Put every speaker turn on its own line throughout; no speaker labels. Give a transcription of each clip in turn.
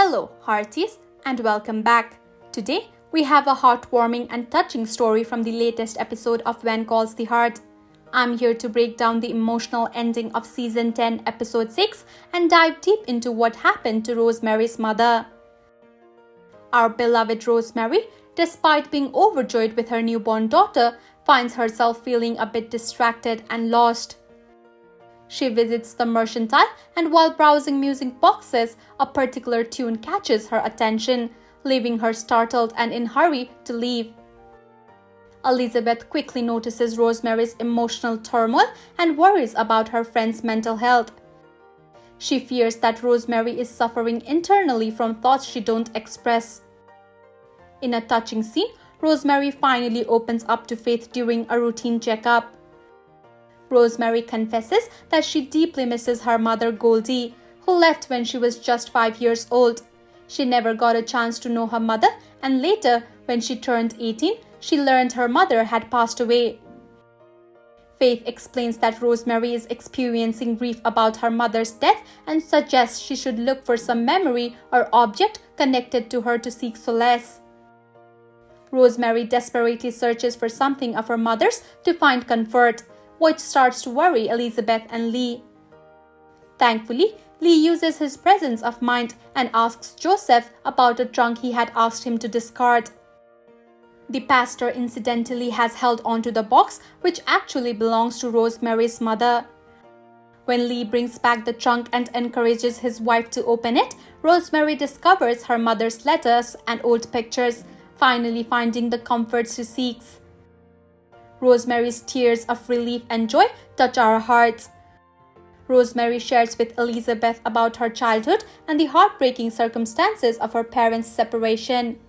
Hello, hearties, and welcome back. Today, we have a heartwarming and touching story from the latest episode of When Calls the Heart. I'm here to break down the emotional ending of Season 10, Episode 6 and dive deep into what happened to Rosemary's mother. Our beloved Rosemary, despite being overjoyed with her newborn daughter, finds herself feeling a bit distracted and lost. She visits the Mercantile, and while browsing music boxes, a particular tune catches her attention, leaving her startled and in a hurry to leave. Elizabeth quickly notices Rosemary's emotional turmoil and worries about her friend's mental health. She fears that Rosemary is suffering internally from thoughts she don't express. In a touching scene, Rosemary finally opens up to Faith during a routine checkup. Rosemary confesses that she deeply misses her mother Goldie, who left when she was just 5 years old. She never got a chance to know her mother, and later, when she turned 18, she learned her mother had passed away. Faith explains that Rosemary is experiencing grief about her mother's death and suggests she should look for some memory or object connected to her to seek solace. Rosemary desperately searches for something of her mother's to find comfort, which starts to worry Elizabeth and Lee. Thankfully, Lee uses his presence of mind and asks Joseph about a trunk he had asked him to discard. The pastor incidentally has held onto the box, which actually belongs to Rosemary's mother. When Lee brings back the trunk and encourages his wife to open it, Rosemary discovers her mother's letters and old pictures, finally finding the comfort she seeks. Rosemary's tears of relief and joy touch our hearts. Rosemary shares with Elizabeth about her childhood and the heartbreaking circumstances of her parents' separation.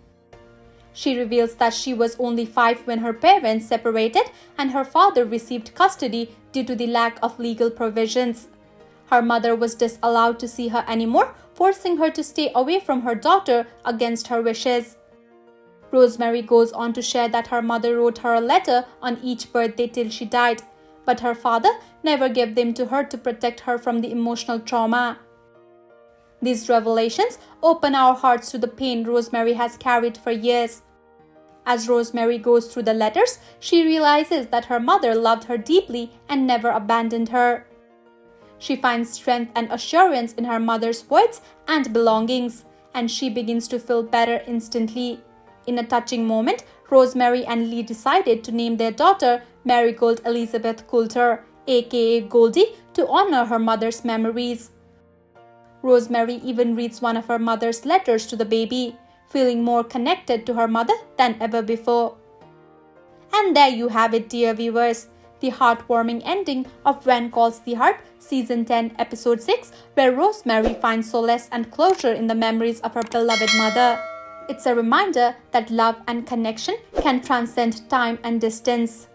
She reveals that she was only 5 when her parents separated and her father received custody due to the lack of legal provisions. Her mother was disallowed to see her anymore, forcing her to stay away from her daughter against her wishes. Rosemary goes on to share that her mother wrote her a letter on each birthday till she died, but her father never gave them to her to protect her from the emotional trauma. These revelations open our hearts to the pain Rosemary has carried for years. As Rosemary goes through the letters, she realizes that her mother loved her deeply and never abandoned her. She finds strength and assurance in her mother's words and belongings, and she begins to feel better instantly. In a touching moment, Rosemary and Lee decided to name their daughter Marigold Elizabeth Coulter, aka Goldie, to honor her mother's memories. Rosemary even reads one of her mother's letters to the baby, feeling more connected to her mother than ever before. And there you have it, dear viewers, the heartwarming ending of When Calls the Heart, Season 10, Episode 6, where Rosemary finds solace and closure in the memories of her beloved mother. It's a reminder that love and connection can transcend time and distance.